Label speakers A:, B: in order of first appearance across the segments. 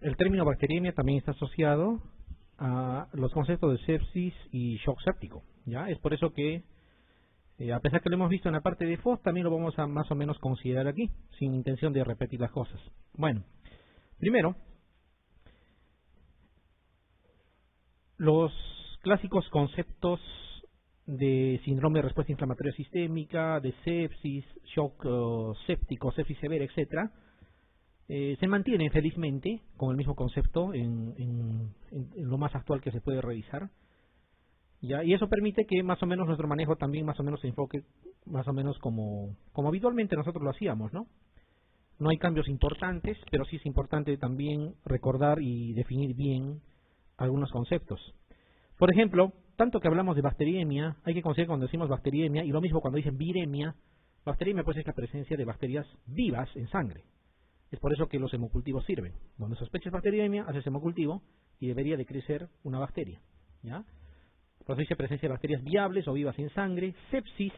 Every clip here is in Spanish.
A: El término bacteriemia también está asociado a los conceptos de sepsis y shock séptico, ¿ya? Es por eso que, a pesar que lo hemos visto en la parte de FOS, también lo vamos a más o menos considerar aquí, sin intención de repetir las cosas. Bueno, primero, los clásicos conceptos de síndrome de respuesta inflamatoria sistémica, de sepsis, shock séptico, sepsis severa, etcétera, se mantienen felizmente con el mismo concepto en lo más actual que se puede revisar, ¿ya? Y eso permite que más o menos nuestro manejo también más o menos se enfoque más o menos como habitualmente nosotros lo hacíamos, ¿no? No hay cambios importantes, pero sí es importante también recordar y definir bien algunos conceptos. Por ejemplo, tanto que hablamos de bacteriemia, hay que considerar cuando decimos bacteriemia, y lo mismo cuando dicen viremia. Bacteriemia pues es la presencia de bacterias vivas en sangre. Es por eso que los hemocultivos sirven. Cuando sospechas bacteriemia, haces hemocultivo y debería de crecer una bacteria, ¿ya? Por eso dice presencia de bacterias viables o vivas en sangre. Sepsis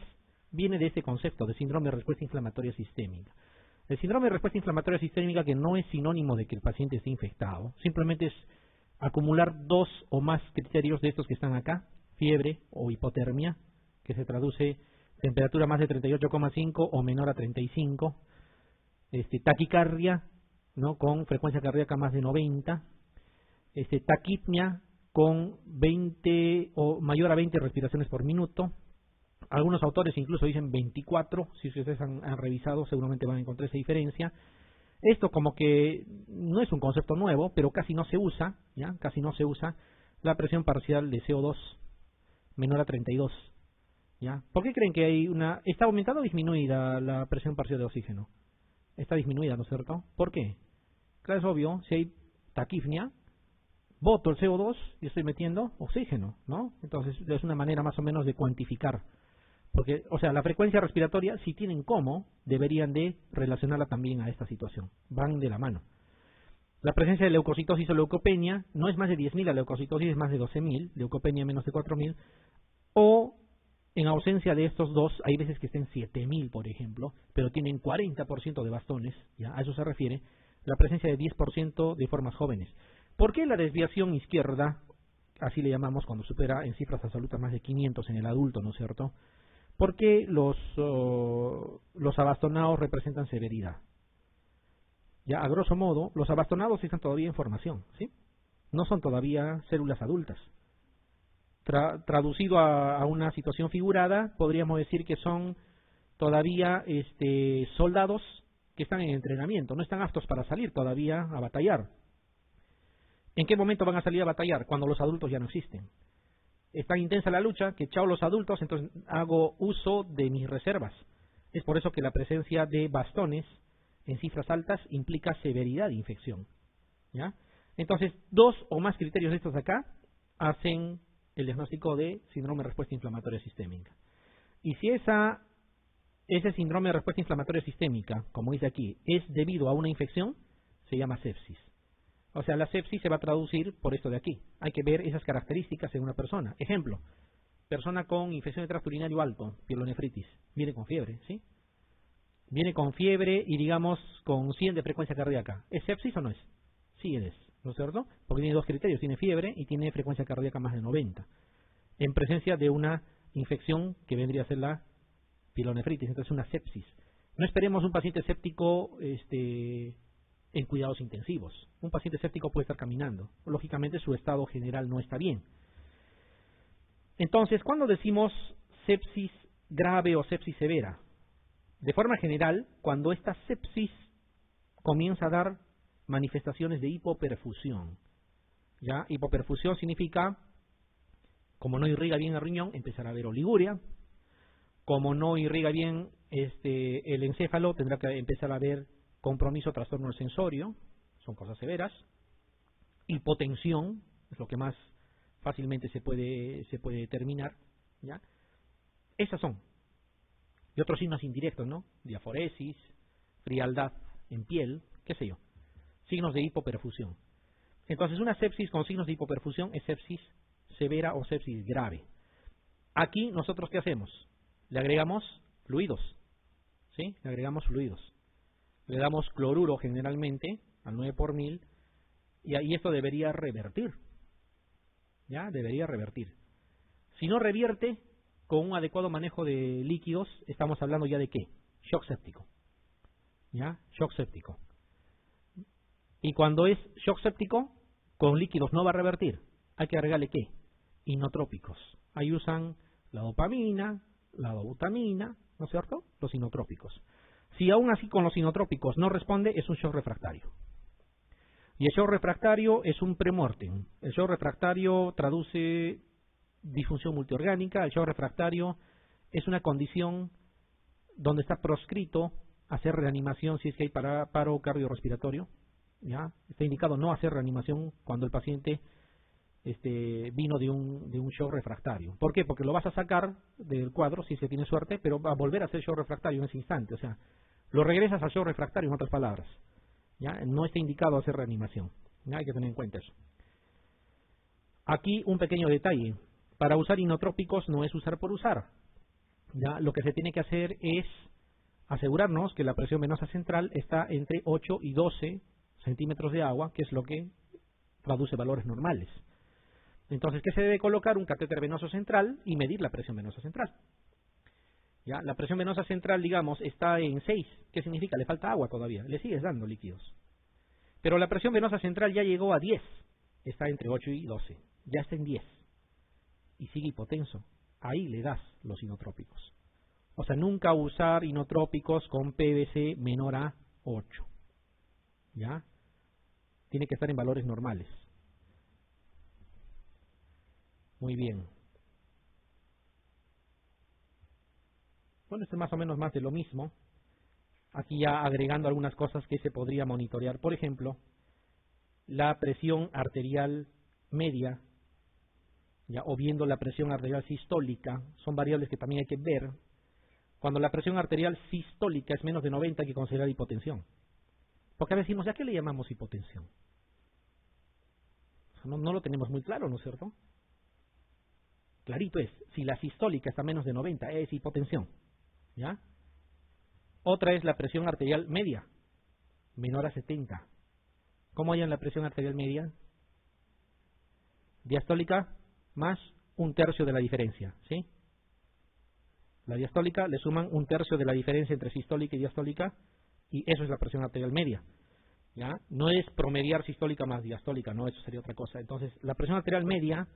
A: viene de este concepto de síndrome de respuesta inflamatoria sistémica. El síndrome de respuesta inflamatoria sistémica, que no es sinónimo de que el paciente esté infectado, simplemente es acumular dos o más criterios de estos que están acá: fiebre o hipotermia, que se traduce temperatura más de 38,5 o menor a 35, taquicardia, ¿no?, con frecuencia cardíaca más de 90, taquipnia con 20 o mayor a 20 respiraciones por minuto. Algunos autores incluso dicen 24, si ustedes han revisado seguramente van a encontrar esa diferencia. Esto como que no es un concepto nuevo, pero casi no se usa, ¿ya? Casi no se usa la presión parcial de CO2 menor a 32, ¿ya? ¿Por qué creen que hay una... ¿Está aumentada o disminuida la presión parcial de oxígeno? Está disminuida, ¿no es cierto? ¿Por qué? Claro, es obvio, si hay taquipnia, boto el CO2 y estoy metiendo oxígeno, ¿no? Entonces es una manera más o menos de cuantificar. Porque, o sea, la frecuencia respiratoria, si tienen cómo, deberían de relacionarla también a esta situación. Van de la mano. La presencia de leucocitosis o leucopenia no es más de 10.000, la leucocitosis es más de 12.000, leucopenia menos de 4.000, o en ausencia de estos dos, hay veces que estén 7.000, por ejemplo, pero tienen 40% de bastones, ¿ya? A eso se refiere, la presencia de 10% de formas jóvenes. ¿Por qué la desviación izquierda, así le llamamos cuando supera en cifras absolutas más de 500 en el adulto, ¿no es cierto? Porque los abastonados representan severidad. Ya, a grosso modo, los abastonados están todavía en formación, ¿sí? No son todavía células adultas. Traducido a una situación figurada, podríamos decir que son todavía soldados que están en entrenamiento, no están aptos para salir todavía a batallar. ¿En qué momento van a salir a batallar? Cuando los adultos ya no existen. Es tan intensa la lucha que chao los adultos, entonces hago uso de mis reservas. Es por eso que la presencia de bastones en cifras altas implica severidad de infección, ¿ya? Entonces, dos o más criterios de estos acá hacen el diagnóstico de síndrome de respuesta inflamatoria sistémica. Y si ese síndrome de respuesta inflamatoria sistémica, como dice aquí, es debido a una infección, se llama sepsis. O sea, la sepsis se va a traducir por esto de aquí. Hay que ver esas características en una persona. Ejemplo, persona con infección de tracto urinario alto, pielonefritis, viene con fiebre, ¿sí? Viene con fiebre y digamos con 100 de frecuencia cardíaca. ¿Es sepsis o no es? Sí es, ¿no es cierto? Porque tiene dos criterios, tiene fiebre y tiene frecuencia cardíaca más de 90. En presencia de una infección que vendría a ser la pielonefritis, entonces una sepsis. No esperemos un paciente séptico en cuidados intensivos. Un paciente séptico puede estar caminando. Lógicamente su estado general no está bien. Entonces, ¿cuándo decimos sepsis grave o sepsis severa? De forma general, cuando esta sepsis comienza a dar manifestaciones de hipoperfusión. ¿Ya? Hipoperfusión significa, como no irriga bien el riñón, empezar a haber oliguria. Como no irriga bien el encéfalo, tendrá que empezar a haber compromiso, trastorno del sensorio, son cosas severas. Hipotensión, es lo que más fácilmente se puede determinar, ¿ya? Esas son. Y otros signos indirectos, ¿no? Diaforesis, frialdad en piel, qué sé yo. Signos de hipoperfusión. Entonces, una sepsis con signos de hipoperfusión es sepsis severa o sepsis grave. Aquí, ¿nosotros qué hacemos? Le agregamos fluidos, ¿sí? Le agregamos fluidos. Le damos cloruro generalmente, al 9 por 1000, Y esto debería revertir. ¿Ya? Debería revertir. Si no revierte, con un adecuado manejo de líquidos, estamos hablando ya de ¿qué? Shock séptico. ¿Ya? Shock séptico. Y cuando es shock séptico, con líquidos no va a revertir. Hay que agregarle ¿qué? Inotrópicos. Ahí usan la dopamina, la dobutamina, ¿no es cierto? Los inotrópicos. Si aún así con los inotrópicos no responde, es un shock refractario. Y el shock refractario es un premortem. El shock refractario traduce disfunción multiorgánica. El shock refractario es una condición donde está proscrito hacer reanimación si es que hay paro cardiorrespiratorio. ¿Ya? Está indicado no hacer reanimación cuando el paciente vino de un shock refractario. ¿Por qué? Porque lo vas a sacar del cuadro si se tiene suerte, pero va a volver a hacer shock refractario en ese instante. O sea, lo regresas al shock refractario, en otras palabras. ¿Ya? No está indicado hacer reanimación. ¿Ya? Hay que tener en cuenta eso. Aquí un pequeño detalle. Para usar inotrópicos no es usar por usar. ¿Ya? Lo que se tiene que hacer es asegurarnos que la presión venosa central está entre 8 y 12 centímetros de agua, que es lo que traduce valores normales. Entonces, ¿qué se debe colocar? Un catéter venoso central y medir la presión venosa central. ¿Ya? La presión venosa central, digamos, está en 6. ¿Qué significa? Le falta agua todavía. Le sigues dando líquidos. Pero la presión venosa central ya llegó a 10. Está entre 8 y 12. Ya está en 10. Y sigue hipotenso. Ahí le das los inotrópicos. O sea, nunca usar inotrópicos con PVC menor a 8. ¿Ya? Tiene que estar en valores normales. Muy bien. Bueno, esto es más o menos más de lo mismo. Aquí ya agregando algunas cosas que se podría monitorear. Por ejemplo, la presión arterial media, ya, o viendo la presión arterial sistólica, son variables que también hay que ver. Cuando la presión arterial sistólica es menos de 90 hay que considerar hipotensión. Porque a veces decimos, ¿ya qué le llamamos hipotensión? No lo tenemos muy claro, ¿no es cierto? Clarito es, si la sistólica está menos de 90 es hipotensión. ¿Ya? Otra es la presión arterial media, menor a 70. ¿Cómo hallan la presión arterial media? Diastólica más 1/3 de la diferencia, ¿sí? La diastólica le suman 1/3 de la diferencia entre sistólica y diastólica, y eso es la presión arterial media. ¿Ya? No es promediar sistólica más diastólica, no, eso sería otra cosa. Entonces, la presión arterial media,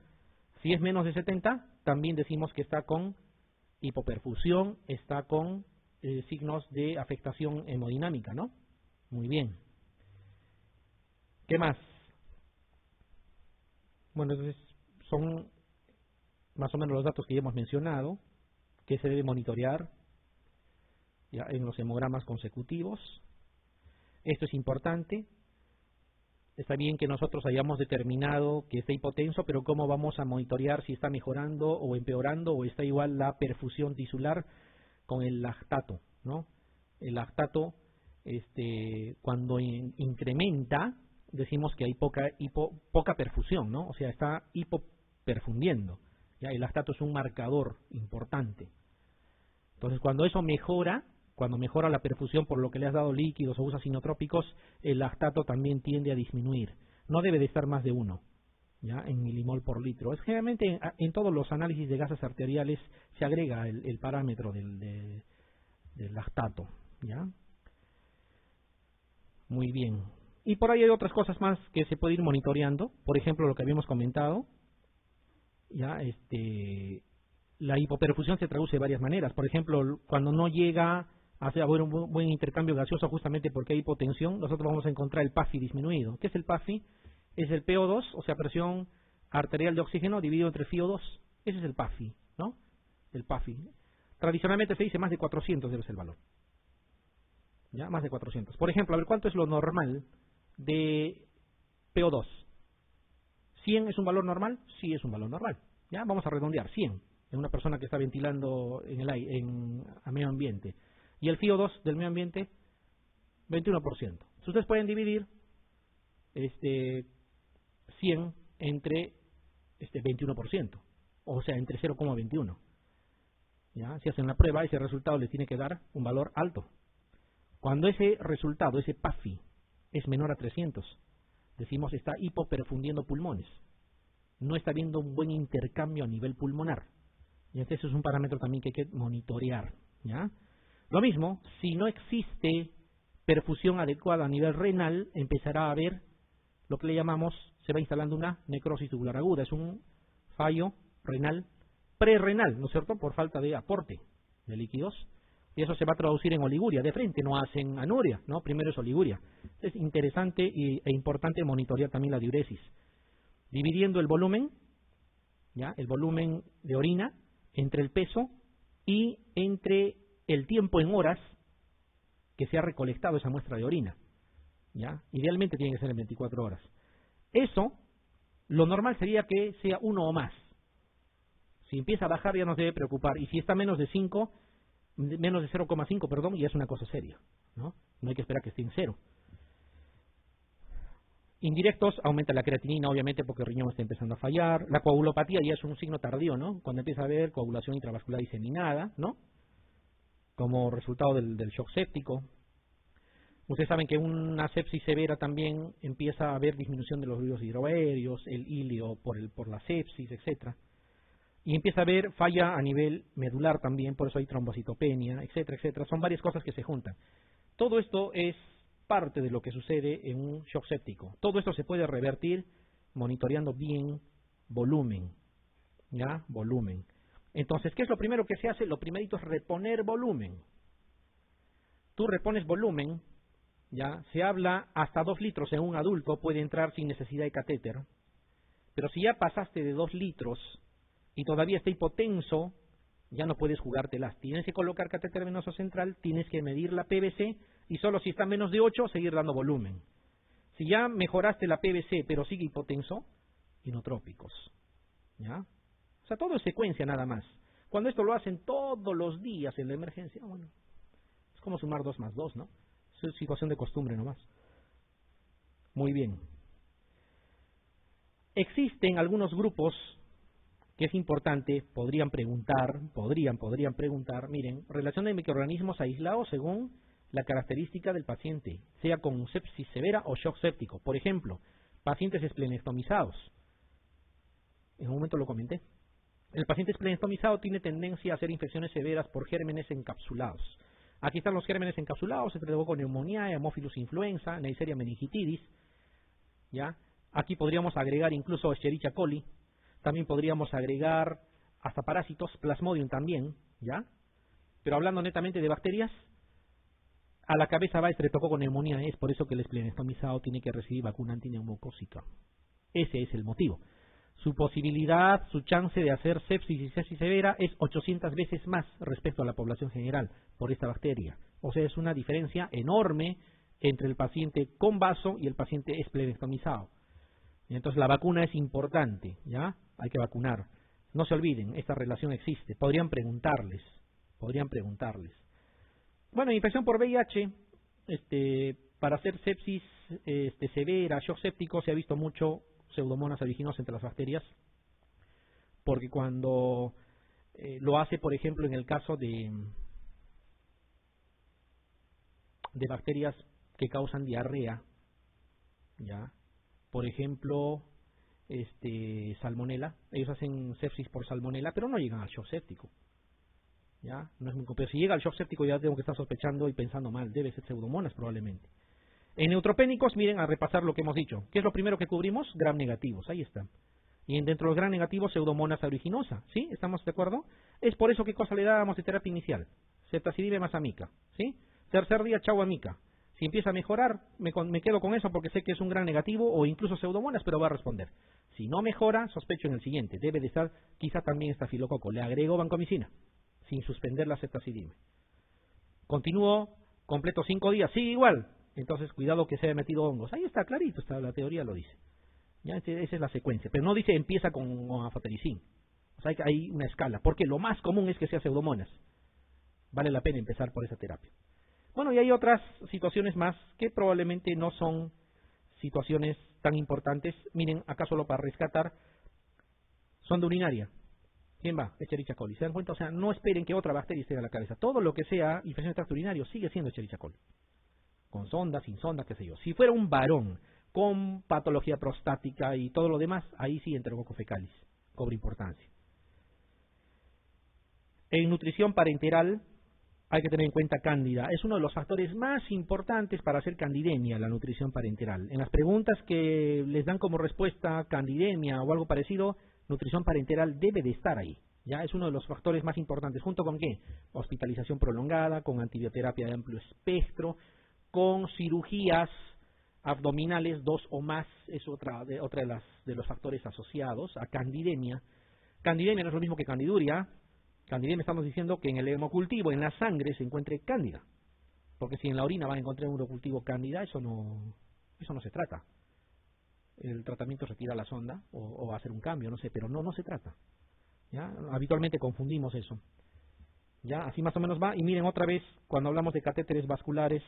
A: si es menos de 70, también decimos que está con hipoperfusión, está con signos de afectación hemodinámica, ¿no? Muy bien. ¿Qué más? Bueno, entonces son más o menos los datos que ya hemos mencionado, que se debe monitorear ya en los hemogramas consecutivos. Esto es importante. Está bien que nosotros hayamos determinado que está hipotenso, pero ¿cómo vamos a monitorear si está mejorando o empeorando o está igual la perfusión tisular con el lactato, ¿no? El lactato, cuando incrementa, decimos que hay poca perfusión, ¿no? O sea, está hipoperfundiendo. ¿Ya? El lactato es un marcador importante. Entonces, cuando eso mejora, cuando mejora la perfusión por lo que le has dado líquidos o usas inotrópicos, el lactato también tiende a disminuir. No debe de estar más de 1, ¿ya? En milimol por litro. Generalmente en todos los análisis de gases arteriales se agrega el parámetro del lactato, ¿ya? Muy bien. Y por ahí hay otras cosas más que se puede ir monitoreando. Por ejemplo, lo que habíamos comentado, ¿ya? La hipoperfusión se traduce de varias maneras. Por ejemplo, cuando no llega a haber un buen intercambio gaseoso justamente porque hay hipotensión, nosotros vamos a encontrar el PAFI disminuido. ¿Qué es el PAFI? Es el PO2, o sea, presión arterial de oxígeno dividido entre FiO2. Ese es el PAFI, ¿no? El PAFI. Tradicionalmente se dice más de 400 debe ser el valor. ¿Ya? Más de 400. Por ejemplo, a ver, ¿cuánto es lo normal de PO2? ¿100 es un valor normal? Sí, es un valor normal. ¿Ya? Vamos a redondear, 100. En una persona que está ventilando en el aire, a medio ambiente. Y el FiO2 del medio ambiente, 21%. Si ustedes pueden dividir 100 entre 21%, o sea, entre 0,21. ¿Ya? Si hacen la prueba, ese resultado les tiene que dar un valor alto. Cuando ese resultado, ese PAFI, es menor a 300, Decimos, está hipoperfundiendo pulmones. No está habiendo un buen intercambio a nivel pulmonar. Y entonces es un parámetro también que hay que monitorear, ¿ya? Lo mismo, si no existe perfusión adecuada a nivel renal, empezará a haber lo que le llamamos, se va instalando una necrosis tubular aguda. Es un fallo renal, prerrenal, ¿no es cierto?, por falta de aporte de líquidos. Y eso se va a traducir en oliguria. De frente no hacen anuria, ¿no? Primero es oliguria. Es interesante e importante monitorear también la diuresis. Dividiendo el volumen, ¿ya? El volumen de orina entre el peso y entre el tiempo en horas que se ha recolectado esa muestra de orina, ¿ya? Idealmente tiene que ser en 24 horas. Eso, lo normal sería que sea 1 o más. Si empieza a bajar ya no se debe preocupar. Y si está menos de 0,5, perdón, ya es una cosa seria, ¿no? No hay que esperar que esté en 0. Indirectos, aumenta la creatinina, obviamente, porque el riñón está empezando a fallar. La coagulopatía ya es un signo tardío, ¿no? Cuando empieza a haber coagulación intravascular diseminada, ¿no? Como resultado del shock séptico. Ustedes saben que una sepsis severa también empieza a haber disminución de los fluidos hidroaéreos, el híleo por la sepsis, etcétera. Y empieza a haber falla a nivel medular también, por eso hay trombocitopenia, etcétera, etcétera. Son varias cosas que se juntan. Todo esto es parte de lo que sucede en un shock séptico. Todo esto se puede revertir monitoreando bien volumen, ¿ya? Volumen. Entonces, ¿qué es lo primero que se hace? Lo primerito es reponer volumen. Tú repones volumen, ¿ya? Se habla hasta 2 litros en un adulto, puede entrar sin necesidad de catéter. Pero si ya pasaste de 2 litros y todavía está hipotenso, ya no puedes jugártelas. Tienes que colocar catéter venoso central, tienes que medir la PVC y solo si está menos de 8, seguir dando volumen. Si ya mejoraste la PVC pero sigue hipotenso, inotrópicos, ¿ya? O sea, todo es secuencia nada más. Cuando esto lo hacen todos los días en la emergencia, bueno, es como sumar 2 más 2, ¿no? Es situación de costumbre nomás. Muy bien. Existen algunos grupos que es importante, podrían preguntar, miren, relación de microorganismos aislados según la característica del paciente, sea con sepsis severa o shock séptico. Por ejemplo, pacientes esplenectomizados. En un momento lo comenté. El paciente esplenectomizado tiene tendencia a hacer infecciones severas por gérmenes encapsulados. Aquí están los gérmenes encapsulados, Streptococcus Haemophilus influenza, Neisseria meningitidis, ¿ya? Aquí podríamos agregar incluso Escherichia coli, también podríamos agregar hasta parásitos, Plasmodium también, ¿ya? Pero hablando netamente de bacterias, a la cabeza va Streptococcus pneumoniae, es por eso que el esplenectomizado tiene que recibir vacuna antineumocócica. Ese es el motivo. Su posibilidad, su chance de hacer sepsis y sepsis severa es 800 veces más respecto a la población general por esta bacteria. O sea, es una diferencia enorme entre el paciente con vaso y el paciente esplenectomizado. Y entonces la vacuna es importante, ¿ya? Hay que vacunar. No se olviden, esta relación existe. Podrían preguntarles. Bueno, infección por VIH, para hacer sepsis severa, shock séptico, se ha visto mucho Pseudomonas aeruginosa entre las bacterias, porque cuando lo hace, por ejemplo, en el caso de bacterias que causan diarrea, ¿ya? Por ejemplo, salmonela, ellos hacen sepsis por salmonela, pero no llegan al shock séptico, ¿ya? No es muy complejo. Si llega al shock séptico ya tengo que estar sospechando y pensando mal, debe ser Pseudomonas probablemente. En neutropénicos, miren, a repasar lo que hemos dicho. ¿Qué es lo primero que cubrimos? Gram negativos, ahí está. Y dentro de los gram negativos, Pseudomonas aeruginosa, ¿sí? ¿Estamos de acuerdo? Es por eso, ¿qué cosa le dábamos de terapia inicial? Ceftazidime más amica, ¿sí? Tercer día, chau amica. Si empieza a mejorar, me quedo con eso porque sé que es un gram negativo o incluso Pseudomonas, pero va a responder. Si no mejora, sospecho en el siguiente. Debe de estar quizá también estafilococo. Le agrego vancomicina, sin suspender la ceftazidime. Continúo, completo 5 días, sigue igual. Entonces, cuidado que se haya metido hongos. Ahí está, clarito, está, la teoría lo dice. Ya, esa es la secuencia. Pero no dice empieza con afatericin. O sea, hay una escala. Porque lo más común es que sea Pseudomonas. Vale la pena empezar por esa terapia. Bueno, y hay otras situaciones más que probablemente no son situaciones tan importantes. Miren, acá solo para rescatar, sonda urinaria. ¿Quién va? Escherichia coli. ¿Se dan cuenta? O sea, no esperen que otra bacteria esté a la cabeza. Todo lo que sea infección de tracto urinario sigue siendo Escherichia coli. Con sonda, sin sonda, qué sé yo. Si fuera un varón con patología prostática y todo lo demás, ahí sí Enterococcus fecalis cobra importancia. En nutrición parenteral hay que tener en cuenta cándida. Es uno de los factores más importantes para hacer candidemia, la nutrición parenteral. En las preguntas que les dan como respuesta candidemia o algo parecido, nutrición parenteral debe de estar ahí. Ya es uno de los factores más importantes. ¿Junto con qué? Hospitalización prolongada, con antibioterapia de amplio espectro, con cirugías abdominales, 2 o más, es otra de los factores asociados a candidemia. Candidemia no es lo mismo que candiduria. Candidemia estamos diciendo que en el hemocultivo, en la sangre, se encuentre cándida. Porque si en la orina van a encontrar un hemocultivo cándida, eso no se trata. El tratamiento retira la sonda o va a hacer un cambio, no sé, pero no se trata. ¿Ya? Habitualmente confundimos eso. ¿Ya? Así más o menos va. Y miren otra vez, cuando hablamos de catéteres vasculares,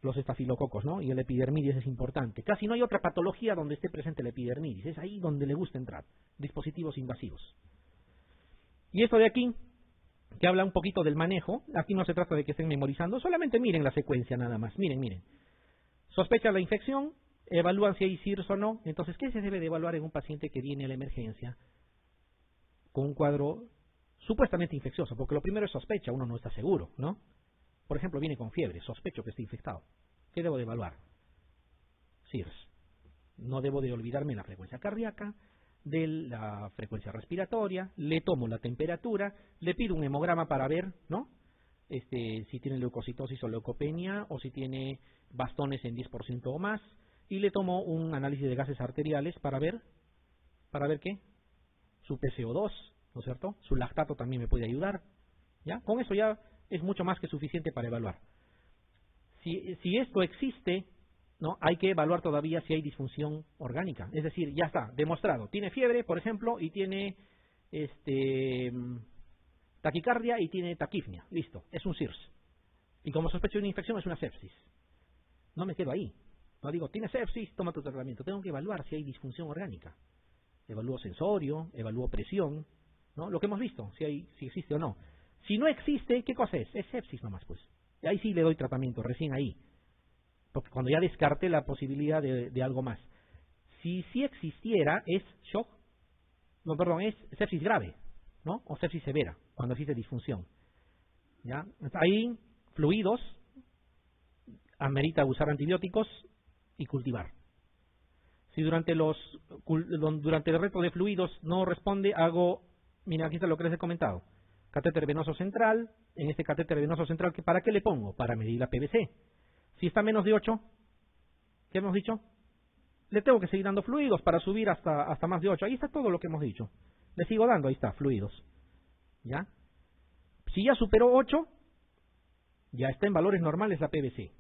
A: los estafilococos, ¿no? Y el epidermidis es importante. Casi no hay otra patología donde esté presente el epidermidis. Es ahí donde le gusta entrar. Dispositivos invasivos. Y esto de aquí, que habla un poquito del manejo, aquí no se trata de que estén memorizando, solamente miren la secuencia nada más, miren. Sospecha la infección, evalúan si hay SIRS o no. Entonces, ¿qué se debe de evaluar en un paciente que viene a la emergencia con un cuadro supuestamente infeccioso? Porque lo primero es sospecha, uno no está seguro, ¿no? Por ejemplo, viene con fiebre, sospecho que está infectado. ¿Qué debo de evaluar? SIRS. No debo de olvidarme la frecuencia cardíaca, de la frecuencia respiratoria, le tomo la temperatura, le pido un hemograma para ver, ¿no? Si tiene leucocitosis o leucopenia, o si tiene bastones en 10% o más, y le tomo un análisis de gases arteriales para ver qué, su PCO2, ¿no es cierto? Su lactato también me puede ayudar, ¿ya? Con eso ya es mucho más que suficiente para evaluar. Si esto existe, ¿no? Hay que evaluar todavía si hay disfunción orgánica. Es decir, ya está, demostrado. Tiene fiebre, por ejemplo, y tiene taquicardia y tiene taquipnea. Listo, es un SIRS. Y como sospecho de una infección es una sepsis. No me quedo ahí. No digo, tiene sepsis, toma tu tratamiento. Tengo que evaluar si hay disfunción orgánica. Evalúo sensorio, evalúo presión, ¿no? Lo que hemos visto, si existe o no. Si no existe, ¿qué cosa es? Es sepsis nomás, pues. Y ahí sí le doy tratamiento, recién ahí. Porque cuando ya descarte la posibilidad de algo más. Si existiera, es shock, es sepsis grave, ¿no? O sepsis severa, cuando existe disfunción. ¿Ya? Ahí, fluidos, amerita usar antibióticos y cultivar. Si durante el reto de fluidos no responde, mira, aquí está lo que les he comentado. Catéter venoso central, en este catéter venoso central, ¿para qué le pongo? Para medir la PVC. Si está menos de 8, ¿qué hemos dicho? Le tengo que seguir dando fluidos para subir hasta más de 8. Ahí está todo lo que hemos dicho. Le sigo dando, ahí está, fluidos. ¿Ya? Si ya superó 8, ya está en valores normales la PVC.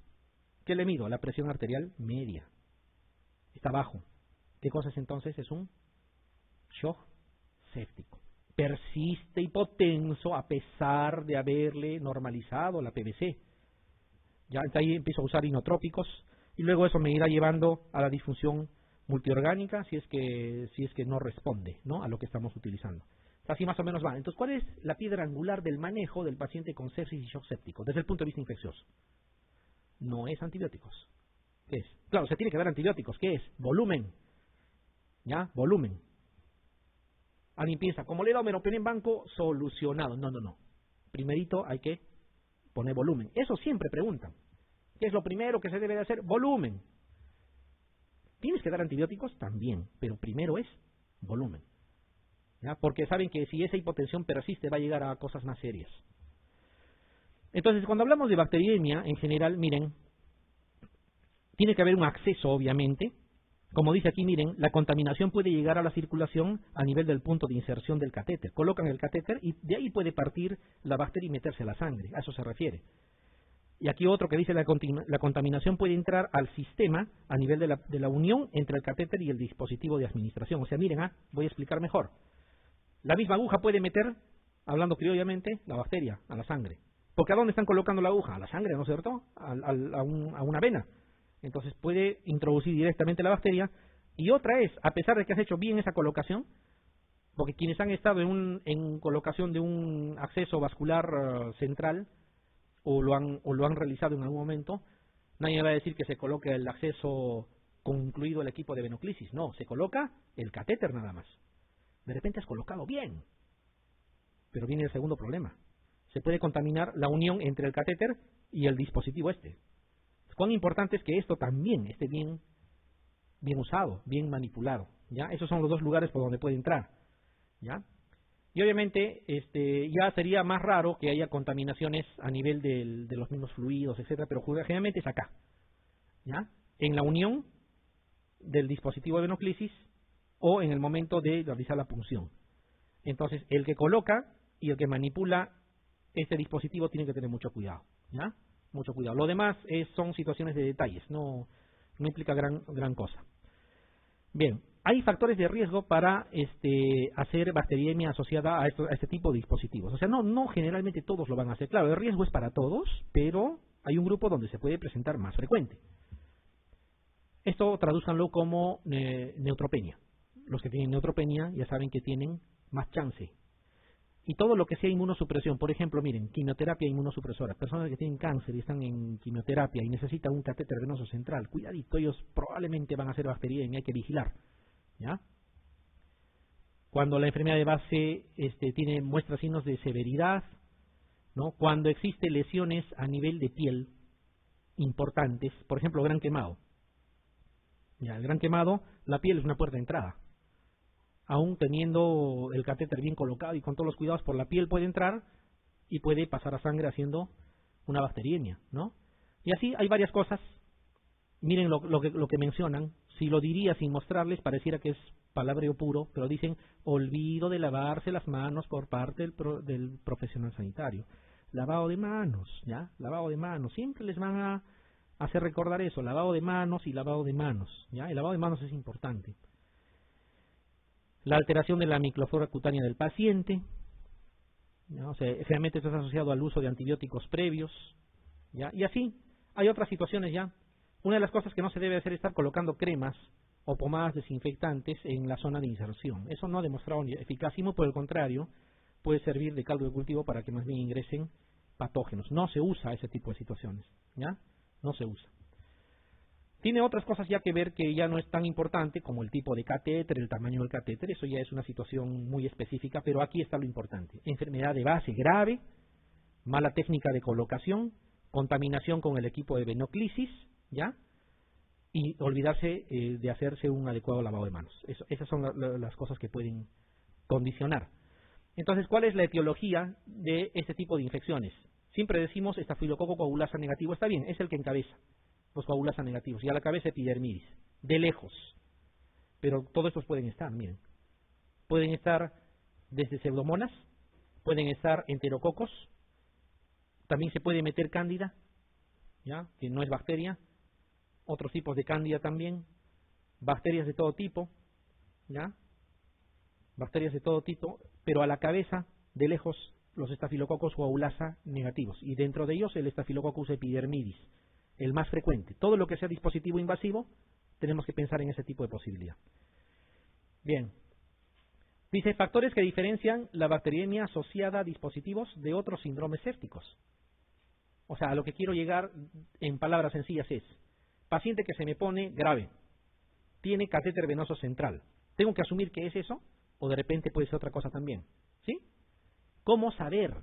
A: ¿Qué le mido? La presión arterial media. Está bajo. ¿Qué cosa es entonces? Es un shock séptico. Persiste hipotenso a pesar de haberle normalizado la PVC. Ya ahí empiezo a usar inotrópicos y luego eso me irá llevando a la disfunción multiorgánica si es que no responde, ¿no? A lo que estamos utilizando. Así más o menos va. Entonces, ¿cuál es la piedra angular del manejo del paciente con sepsis y shock séptico desde el punto de vista infeccioso? No es antibióticos. ¿Qué es? Claro, se tiene que dar antibióticos. ¿Qué es? Volumen. ¿Ya? Volumen. Alguien piensa, como le he dado meropenem en banco, solucionado. No. Primerito hay que poner volumen. Eso siempre preguntan. ¿Qué es lo primero que se debe de hacer? Volumen. ¿Tienes que dar antibióticos? También, pero primero es volumen. ¿Ya? Porque saben que si esa hipotensión persiste va a llegar a cosas más serias. Entonces, cuando hablamos de bacteriemia, en general, miren, tiene que haber un acceso, obviamente. Como dice aquí, miren, la contaminación puede llegar a la circulación a nivel del punto de inserción del catéter. Colocan el catéter y de ahí puede partir la bacteria y meterse a la sangre. A eso se refiere. Y aquí otro que dice la contaminación puede entrar al sistema a nivel de la unión entre el catéter y el dispositivo de administración. O sea, miren, voy a explicar mejor. La misma aguja puede meter, hablando criollamente, la bacteria a la sangre. Porque ¿a dónde están colocando la aguja? A la sangre, ¿no es cierto? A una vena. Entonces puede introducir directamente la bacteria. Y otra es, a pesar de que has hecho bien esa colocación, porque quienes han estado en colocación de un acceso vascular central, o lo han realizado en algún momento, nadie va a decir que se coloque el acceso concluido el equipo de venoclisis. No, se coloca el catéter nada más. De repente has colocado bien, pero viene el segundo problema. Se puede contaminar la unión entre el catéter y el dispositivo este. Cuán importante es que esto también esté bien usado, bien manipulado, ¿ya? Esos son los dos lugares por donde puede entrar, ¿ya? Y obviamente ya sería más raro que haya contaminaciones a nivel de los mismos fluidos, etcétera, pero generalmente es acá, ¿ya? En la unión del dispositivo de venoclisis o en el momento de realizar la punción. Entonces, el que coloca y el que manipula este dispositivo tiene que tener mucho cuidado, ¿ya? Mucho cuidado. Lo demás son situaciones de detalles, no implica gran cosa. Bien, hay factores de riesgo para hacer bacteriemia asociada a este tipo de dispositivos. O sea, no generalmente todos lo van a hacer. Claro, el riesgo es para todos, pero hay un grupo donde se puede presentar más frecuente. Esto tradúzcanlo como neutropenia. Los que tienen neutropenia ya saben que tienen más chance. Y todo lo que sea inmunosupresión, por ejemplo, miren, quimioterapia inmunosupresora, personas que tienen cáncer y están en quimioterapia y necesitan un catéter venoso central, cuidadito, ellos probablemente van a hacer bacteriemia, hay que vigilar, ¿ya? Cuando la enfermedad de base muestra signos de severidad, ¿no? Cuando existen lesiones a nivel de piel importantes, por ejemplo, gran quemado. Ya, el gran quemado, la piel es una puerta de entrada. Aún teniendo el catéter bien colocado y con todos los cuidados por la piel puede entrar y puede pasar a sangre haciendo una bacteriemia, ¿no? Y así hay varias cosas. Miren lo que mencionan. Si lo diría sin mostrarles, pareciera que es palabreo puro, pero dicen olvido de lavarse las manos por parte del profesional sanitario. Lavado de manos, ¿ya? Lavado de manos. Siempre les van a hacer recordar eso, lavado de manos y lavado de manos, ¿ya? El lavado de manos es importante. La alteración de la microflora cutánea del paciente, ¿ya? O sea, generalmente esto es asociado al uso de antibióticos previos, ¿ya? Y así, hay otras situaciones ya. Una de las cosas que no se debe hacer es estar colocando cremas o pomadas desinfectantes en la zona de inserción. Eso no ha demostrado eficacia, por el contrario, puede servir de caldo de cultivo para que más bien ingresen patógenos. No se usa ese tipo de situaciones, ¿ya? No se usa. Tiene otras cosas ya que ver que ya no es tan importante, como el tipo de catéter, el tamaño del catéter, eso ya es una situación muy específica, pero aquí está lo importante. Enfermedad de base grave, mala técnica de colocación, contaminación con el equipo de venoclisis, ¿ya? Y olvidarse de hacerse un adecuado lavado de manos. Esas son las cosas que pueden condicionar. Entonces, ¿cuál es la etiología de este tipo de infecciones? Siempre decimos estafilococo coagulasa negativo, está bien, es el que encabeza los coagulasa negativos, y a la cabeza epidermidis, de lejos. Pero todos estos pueden estar, miren. Pueden estar desde pseudomonas, pueden estar enterococos, también se puede meter cándida, ¿ya? Que no es bacteria, otros tipos de cándida también, bacterias de todo tipo, ¿ya? Bacterias de todo tipo, pero a la cabeza, de lejos, los estafilococos coagulasa negativos, y dentro de ellos el estafilococcus epidermidis, el más frecuente. Todo lo que sea dispositivo invasivo, tenemos que pensar en ese tipo de posibilidad. Bien. Dice, factores que diferencian la bacteriemia asociada a dispositivos de otros síndromes sépticos. O sea, a lo que quiero llegar en palabras sencillas es, paciente que se me pone grave, tiene catéter venoso central. ¿Tengo que asumir que es eso? ¿O de repente puede ser otra cosa también? ¿Sí? ¿Cómo saber?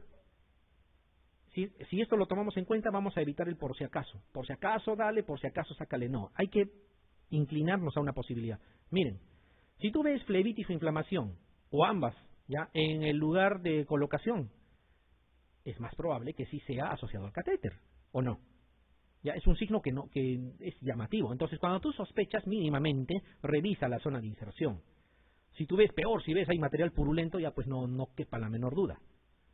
A: Si esto lo tomamos en cuenta, vamos a evitar el por si acaso. Por si acaso dale, por si acaso sácale. No, hay que inclinarnos a una posibilidad. Miren, si tú ves flebitis o inflamación, o ambas, ya en el lugar de colocación, es más probable que sí sea asociado al catéter, ¿o no? Ya es un signo que es llamativo. Entonces, cuando tú sospechas mínimamente, revisa la zona de inserción. Si tú ves peor, si ves hay material purulento, ya pues no quepa la menor duda.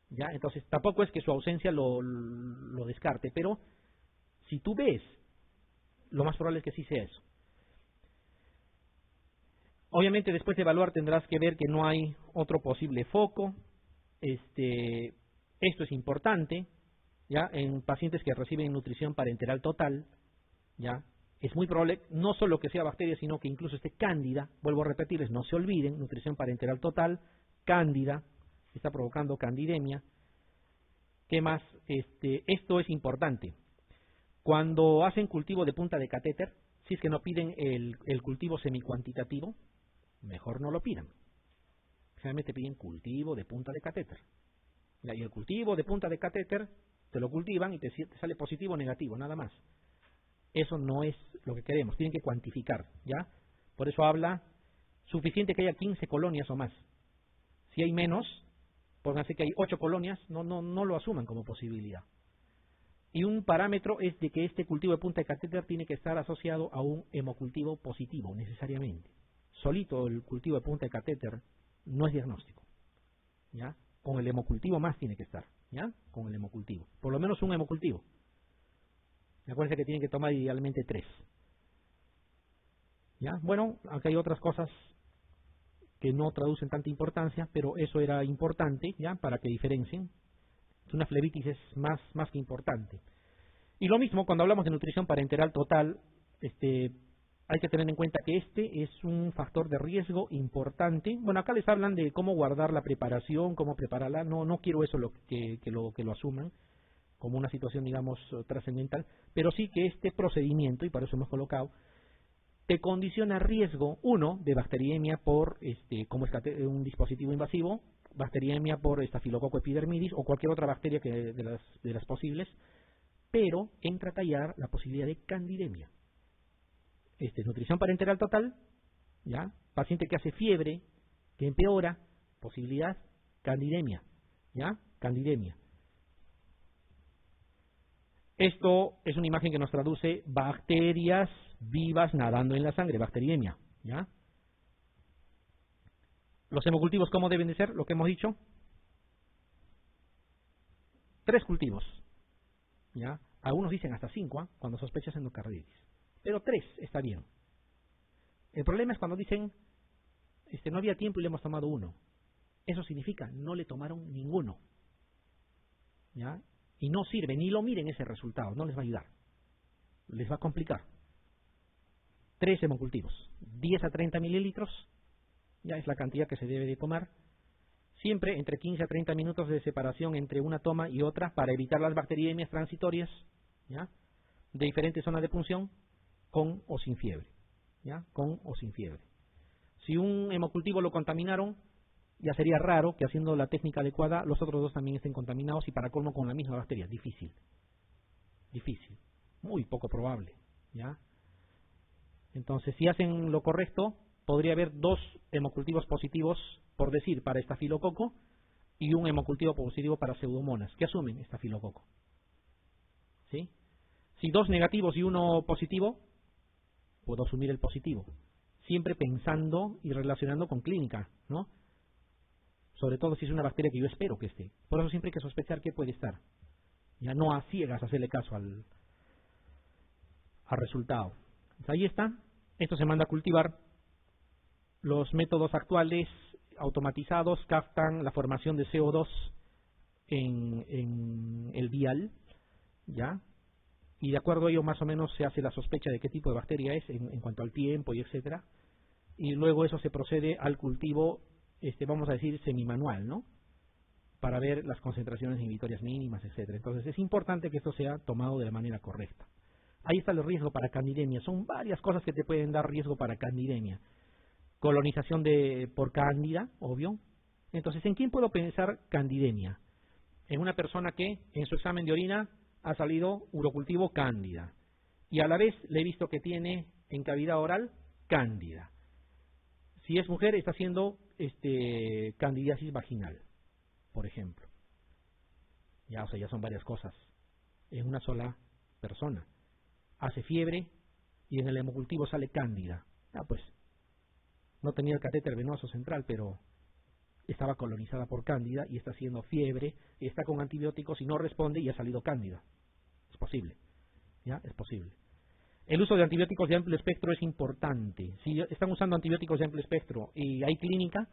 A: ¿Ya? Entonces tampoco es que su ausencia lo descarte, pero si tú ves, lo más probable es que sí sea eso. Obviamente después de evaluar tendrás que ver que no hay otro posible foco. Esto es importante, ¿ya? En pacientes que reciben nutrición parenteral total, ¿ya? Es muy probable no solo que sea bacteria, sino que incluso esté cándida. Vuelvo a repetirles, no se olviden, nutrición parenteral total, cándida, está provocando candidemia. ¿Qué más? Esto es importante. Cuando hacen cultivo de punta de catéter, Si es que no piden el cultivo semicuantitativo, mejor no lo pidan. Generalmente piden cultivo de punta de catéter. Y el cultivo de punta de catéter te lo cultivan y te sale positivo o negativo, nada más. Eso no es lo que queremos, tienen que cuantificar, ¿ya? Por eso habla, suficiente que haya 15 colonias o más. Si hay menos, pónganse que hay 8 colonias, no lo asuman como posibilidad. Y un parámetro es de que este cultivo de punta de catéter tiene que estar asociado a un hemocultivo positivo, necesariamente. Solito el cultivo de punta de catéter no es diagnóstico, ¿ya? Con el hemocultivo más tiene que estar, ¿ya? Con el hemocultivo. Por lo menos un hemocultivo. Acuérdense que tienen que tomar idealmente 3. ¿Ya? Bueno, acá hay otras cosas que no traducen tanta importancia, pero eso era importante, ¿ya? Para que diferencien. Una flebitis es más que importante. Y lo mismo cuando hablamos de nutrición parenteral total, hay que tener en cuenta que este es un factor de riesgo importante. Bueno, acá les hablan de cómo guardar la preparación, cómo prepararla. No quiero eso que lo asuman como una situación, digamos, trascendental, pero sí que este procedimiento, y para eso hemos colocado, te condiciona riesgo, uno, de bacteriemia por, como un dispositivo invasivo, bacteriemia por Staphylococcus epidermidis o cualquier otra bacteria que de las posibles, pero entra a tallar la posibilidad de candidemia. Nutrición parenteral total, ¿ya? Paciente que hace fiebre, que empeora, posibilidad, candidemia, ¿ya? Candidemia. Esto es una imagen que nos traduce bacterias vivas nadando en la sangre, bacteriemia, ¿ya? Los hemocultivos, ¿cómo deben de ser? Lo que hemos dicho. 3 cultivos, ¿ya? Algunos dicen hasta 5, cuando sospechas endocarditis. Pero 3 está bien. El problema es cuando dicen, no había tiempo y le hemos tomado 1. Eso significa, no le tomaron ninguno, ¿ya? Y no sirve, ni lo miren ese resultado, no les va a ayudar. Les va a complicar. 3 hemocultivos, 10 a 30 mililitros, ya es la cantidad que se debe de tomar. Siempre entre 15 a 30 minutos de separación entre una toma y otra para evitar las bacteriemias transitorias, ¿ya? De diferentes zonas de punción, con o sin fiebre, ¿ya? Con o sin fiebre. Si un hemocultivo lo contaminaron, ya sería raro que haciendo la técnica adecuada los otros 2 también estén contaminados y para colmo con la misma bacteria. Difícil. Difícil. Muy poco probable, ¿ya? Entonces, si hacen lo correcto, podría haber 2 hemocultivos positivos, por decir, para estafilococo y un hemocultivo positivo para pseudomonas. ¿Qué asumen? Estafilococo. ¿Sí? Si 2 negativos y 1 positivo, puedo asumir el positivo. Siempre pensando y relacionando con clínica, ¿no? Sobre todo si es una bacteria que yo espero que esté. Por eso siempre hay que sospechar que puede estar. Ya no a ciegas hacerle caso al resultado. Entonces, ahí está. Esto se manda a cultivar. Los métodos actuales automatizados captan la formación de CO2 en el vial, ¿ya? Y de acuerdo a ello más o menos se hace la sospecha de qué tipo de bacteria es en cuanto al tiempo y etcétera. Y luego eso se procede al cultivo, vamos a decir, semimanual, ¿no? Para ver las concentraciones inhibitorias mínimas, etcétera. Entonces es importante que esto sea tomado de la manera correcta. Ahí está el riesgo para candidemia. Son varias cosas que te pueden dar riesgo para candidemia. Colonización por cándida, obvio. Entonces, ¿en quién puedo pensar candidemia? En una persona que en su examen de orina ha salido urocultivo cándida. Y a la vez le he visto que tiene en cavidad oral cándida. Si es mujer, está haciendo candidiasis vaginal, por ejemplo. Ya, o sea, ya son varias cosas en una sola persona. Hace fiebre y en el hemocultivo sale cándida. Pues no tenía el catéter venoso central, pero estaba colonizada por cándida y está haciendo fiebre y está con antibióticos y no responde y ha salido cándida. Es posible, ¿ya? Es posible. El uso de antibióticos de amplio espectro es importante. Si están usando antibióticos de amplio espectro y hay clínica,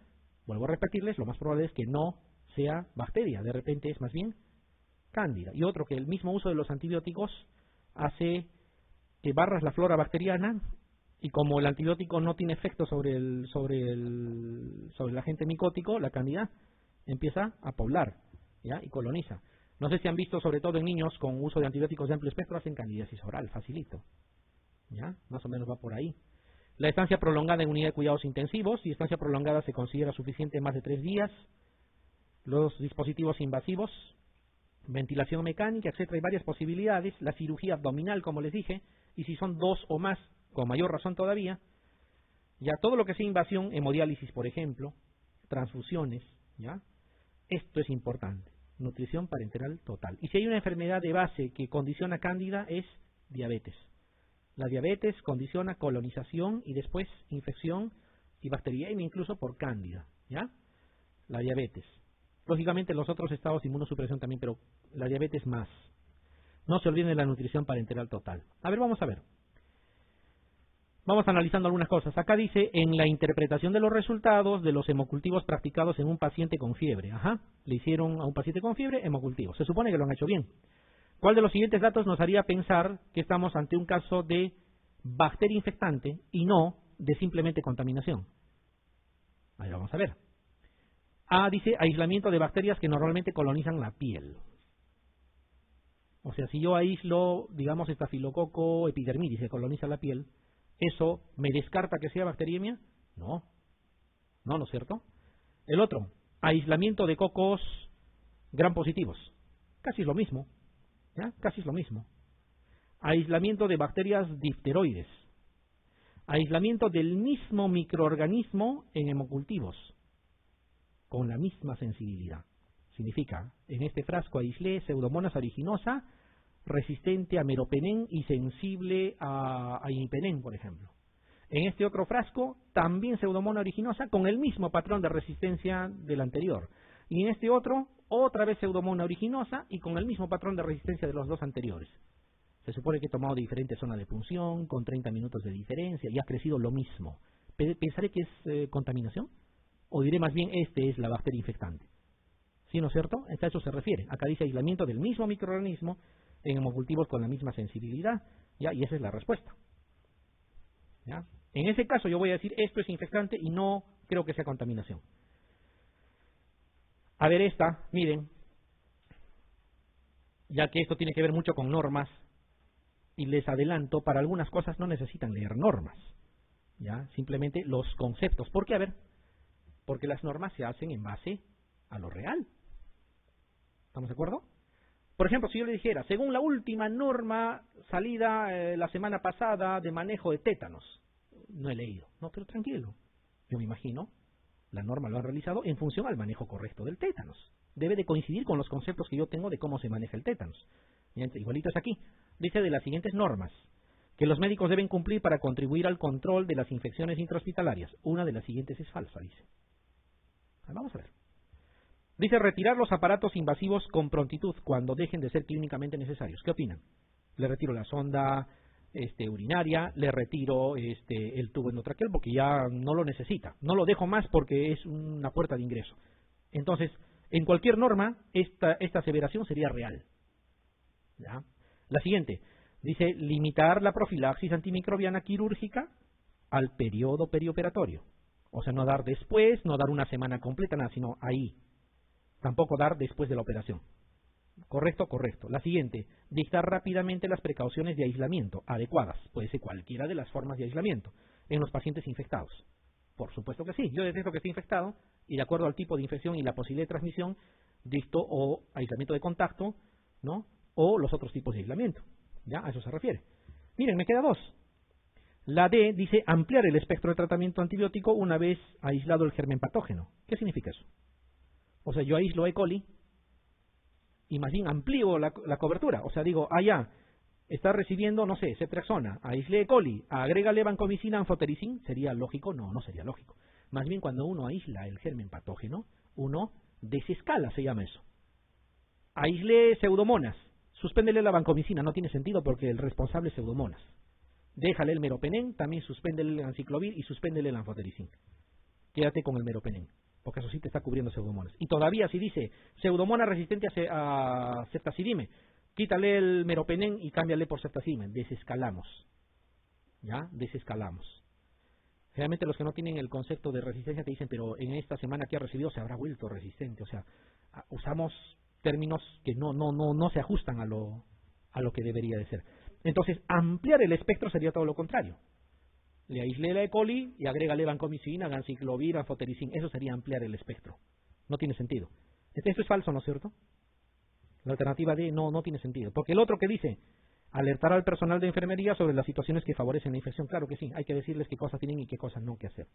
A: vuelvo a repetirles, lo más probable es que no sea bacteria, de repente es más bien cándida. Y otro, que el mismo uso de los antibióticos hace que barras la flora bacteriana y como el antibiótico no tiene efecto sobre el agente micótico, la cándida empieza a poblar, ¿ya? Y coloniza. No sé si han visto, sobre todo en niños con uso de antibióticos de amplio espectro, hacen candidiasis oral, facilito, ¿ya? Más o menos va por ahí. La estancia prolongada en unidad de cuidados intensivos, y estancia prolongada se considera suficiente más de 3 días. Los dispositivos invasivos, ventilación mecánica, etcétera, hay varias posibilidades. La cirugía abdominal, como les dije, y si son 2 o más, con mayor razón todavía. Ya todo lo que sea invasión, hemodiálisis, por ejemplo, transfusiones, ¿ya? Esto es importante. Nutrición parenteral total. Y si hay una enfermedad de base que condiciona cándida, es diabetes. La diabetes condiciona colonización y después infección y bacteriemia incluso por cándida, ¿ya? La diabetes. Lógicamente los otros estados de inmunosupresión también, pero la diabetes más. No se olviden de la nutrición parenteral total. A ver, vamos a ver. Vamos analizando algunas cosas. Acá dice, en la interpretación de los resultados de los hemocultivos practicados en un paciente con fiebre. Ajá, le hicieron a un paciente con fiebre hemocultivos. Se supone que lo han hecho bien. ¿Cuál de los siguientes datos nos haría pensar que estamos ante un caso de bacteria infectante y no de simplemente contaminación? Ahí vamos a ver. A dice aislamiento de bacterias que normalmente colonizan la piel. O sea, si yo aíslo, digamos, estafilococo epidermidis que coloniza la piel, ¿eso me descarta que sea bacteriemia? No. No, ¿no es cierto? El otro, aislamiento de cocos gram positivos. Casi es lo mismo. ¿Ya? Casi es lo mismo. Aislamiento de bacterias difteroides. Aislamiento del mismo microorganismo en hemocultivos. Con la misma sensibilidad. Significa, en este frasco aislé Pseudomonas aeruginosa, resistente a meropenem y sensible a imipenem, por ejemplo. En este otro frasco, también Pseudomonas aeruginosa con el mismo patrón de resistencia del anterior. Y en este otro, otra vez Pseudomonas aeruginosa y con el mismo patrón de resistencia de los dos anteriores. Se supone que he tomado diferentes zonas de punción, con 30 minutos de diferencia, y ha crecido lo mismo. ¿Pensaré que es contaminación? O diré más bien, este es la bacteria infectante. ¿Sí, no es cierto? A eso se refiere. Acá dice aislamiento del mismo microorganismo en hemocultivos con la misma sensibilidad, ¿ya? Y esa es la respuesta. ¿Ya? En ese caso yo voy a decir, esto es infectante y no creo que sea contaminación. A ver esta, miren, ya que esto tiene que ver mucho con normas, y les adelanto, para algunas cosas no necesitan leer normas, ¿ya? Simplemente los conceptos. ¿Por qué? A ver, porque las normas se hacen en base a lo real. ¿Estamos de acuerdo? Por ejemplo, si yo le dijera, según la última norma salida la semana pasada de manejo de tétanos, no he leído. No, pero tranquilo, yo me imagino, la norma lo han realizado en función al manejo correcto del tétanos. Debe de coincidir con los conceptos que yo tengo de cómo se maneja el tétanos. Igualito es aquí. Dice de las siguientes normas que los médicos deben cumplir para contribuir al control de las infecciones intrahospitalarias. Una de las siguientes es falsa, dice. Vamos a ver. Dice retirar los aparatos invasivos con prontitud cuando dejen de ser clínicamente necesarios. ¿Qué opinan? Le retiro la sonda urinaria, le retiro el tubo endotraqueal porque ya no lo necesita. No lo dejo más porque es una puerta de ingreso. Entonces, en cualquier norma, esta aseveración sería real. ¿Ya? La siguiente, dice limitar la profilaxis antimicrobiana quirúrgica al periodo perioperatorio. O sea, no dar después, no dar una semana completa, nada, sino ahí. Tampoco dar después de la operación. ¿Correcto? Correcto. La siguiente, dictar rápidamente las precauciones de aislamiento adecuadas. Puede ser cualquiera de las formas de aislamiento en los pacientes infectados. Por supuesto que sí. Yo detecto que estoy infectado y de acuerdo al tipo de infección y la posibilidad de transmisión, dicto o aislamiento de contacto, ¿no? O los otros tipos de aislamiento. ¿Ya? A eso se refiere. Miren, me queda 2. La D dice ampliar el espectro de tratamiento antibiótico una vez aislado el germen patógeno. ¿Qué significa eso? O sea, yo aíslo E. coli y más bien amplío la cobertura. O sea, digo, ya está recibiendo, no sé, ceftriaxona, aislé E. coli, agrégale vancomicina, anfotericin. ¿Sería lógico? No, no sería lógico. Más bien cuando uno aísla el germen patógeno, uno desescala, se llama eso. Aislé Pseudomonas, suspéndele la vancomicina, no tiene sentido porque el responsable es Pseudomonas. Déjale el meropenem, también suspéndele el anciclovir y suspéndele el anfotericin. Quédate con el meropenem, porque eso sí te está cubriendo Pseudomonas. Y todavía si dice Pseudomonas resistente a ceftazidime, quítale el meropenem y cámbiale por ceftazidime. Desescalamos. ¿Ya? Desescalamos. Realmente los que no tienen el concepto de resistencia te dicen, pero en esta semana que ha recibido se habrá vuelto resistente. O sea, usamos términos que no se ajustan a lo que debería de ser. Entonces, ampliar el espectro sería todo lo contrario. Le aislé la E. coli y agrégale vancomicina, ganciclovir, anfotericin. Eso sería ampliar el espectro. No tiene sentido. Esto es falso, ¿no es cierto? La alternativa D no tiene sentido. Porque el otro que dice, alertar al personal de enfermería sobre las situaciones que favorecen la infección. Claro que sí, hay que decirles qué cosas tienen y qué cosas no que hacer.